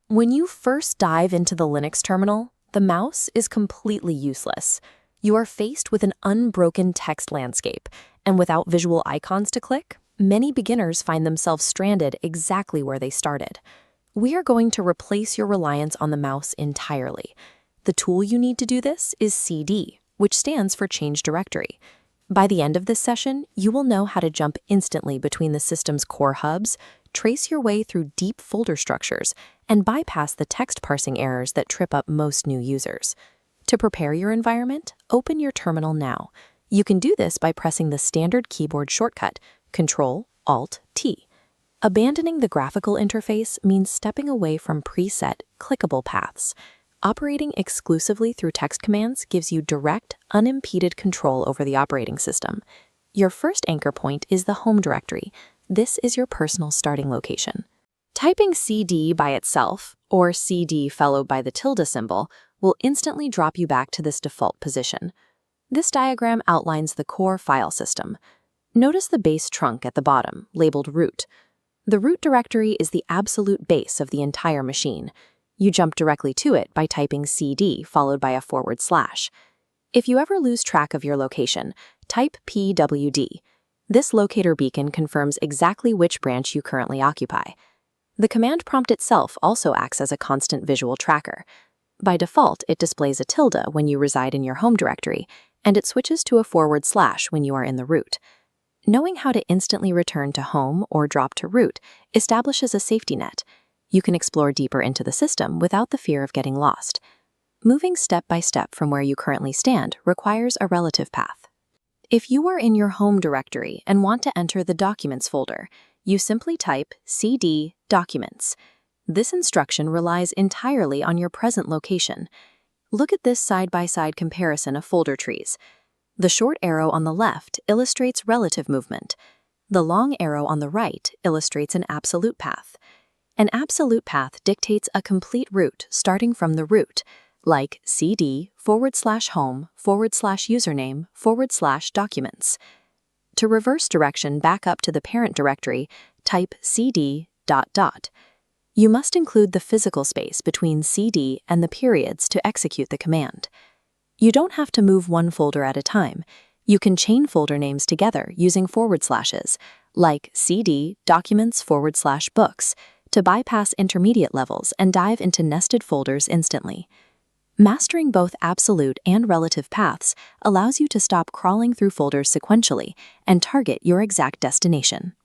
When you first dive into the Linux terminal, the mouse is completely useless. You are faced with an unbroken text landscape, and without visual icons to click, many beginners find themselves stranded exactly where they started. We are going to replace your reliance on the mouse entirely. The tool you need to do this is CD, which stands for Change Directory. By the end of this session, you will know how to jump instantly between the system's core hubs, trace your way through deep folder structures, and bypass the text parsing errors that trip up most new users. To prepare your environment, open your terminal now. You can do this by pressing the standard keyboard shortcut, Ctrl-Alt-T. Abandoning the graphical interface means stepping away from preset, clickable paths. Operating exclusively through text commands gives you direct, unimpeded control over the operating system. Your first anchor point is the home directory. This is your personal starting location. Typing CD by itself, or CD followed by the tilde symbol, will instantly drop you back to this default position. This diagram outlines the core file system. Notice the base trunk at the bottom, labeled root. The root directory is the absolute base of the entire machine. You jump directly to it by typing CD followed by a /. If you ever lose track of your location, type PWD. This locator beacon confirms exactly which branch you currently occupy. The command prompt itself also acts as a constant visual tracker. By default, it displays a tilde when you reside in your home directory, and it switches to a / when you are in the root. Knowing how to instantly return to home or drop to root establishes a safety net. You can explore deeper into the system without the fear of getting lost. Moving step by step from where you currently stand requires a relative path. If you are in your home directory and want to enter the Documents folder, you simply type cd documents. This instruction relies entirely on your present location. Look at this side-by-side comparison of folder trees. The short arrow on the left illustrates relative movement. The long arrow on the right illustrates an absolute path. An absolute path dictates a complete route starting from the root, like cd /home /username /documents. To reverse direction back up to the parent directory, type cd ... You must include the physical space between cd and the periods to execute the command. You don't have to move one folder at a time. You can chain folder names together using /, like cd documents /books, to bypass intermediate levels and dive into nested folders instantly. Mastering both absolute and relative paths allows you to stop crawling through folders sequentially and target your exact destination.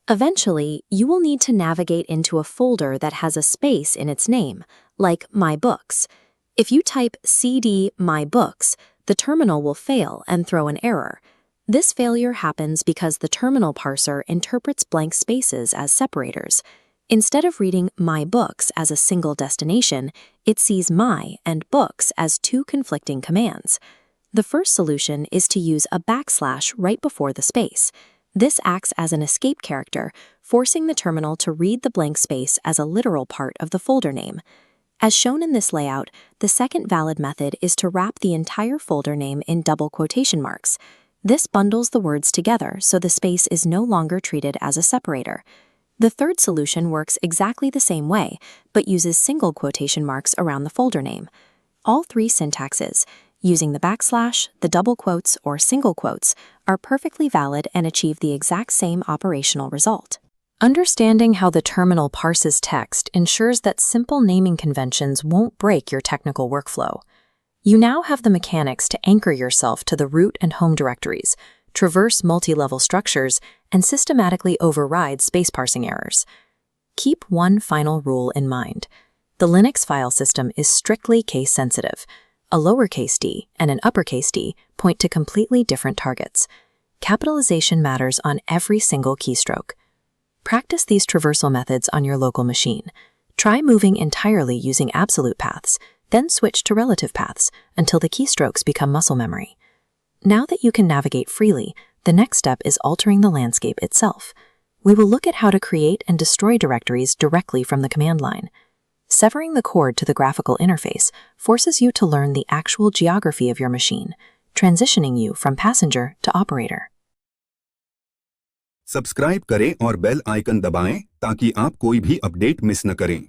Eventually, you will need to navigate into a folder that has a space in its name, like My Books. If you type cd My Books, the terminal will fail and throw an error. This failure happens because the terminal parser interprets blank spaces as separators. Instead of reading My Books as a single destination, it sees My and Books as two conflicting commands. The first solution is to use a / right before the space. This acts as an escape character, forcing the terminal to read the blank space as a literal part of the folder name. As shown in this layout, the second valid method is to wrap the entire folder name in double quotation marks. This bundles the words together so the space is no longer treated as a separator. The third solution works exactly the same way, but uses single quotation marks around the folder name. All three syntaxes, using the /, the double quotes, or single quotes, are perfectly valid and achieve the exact same operational result. Understanding how the terminal parses text ensures that simple naming conventions won't break your technical workflow. You now have the mechanics to anchor yourself to the root and home directories, traverse multi-level structures, and systematically override space parsing errors. Keep one final rule in mind. The Linux file system is strictly case-sensitive. A lowercase d and an uppercase d point to completely different targets. Capitalization matters on every single keystroke. Practice these traversal methods on your local machine. Try moving entirely using absolute paths, then switch to relative paths until the keystrokes become muscle memory. Now that you can navigate freely, the next step is altering the landscape itself. We will look at how to create and destroy directories directly from the command line. Severing the cord to the graphical interface forces you to learn the actual geography of your machine, transitioning you from passenger to operator. Subscribe करें और bell icon दबाएं ताकि आप कोई भी update miss न करें।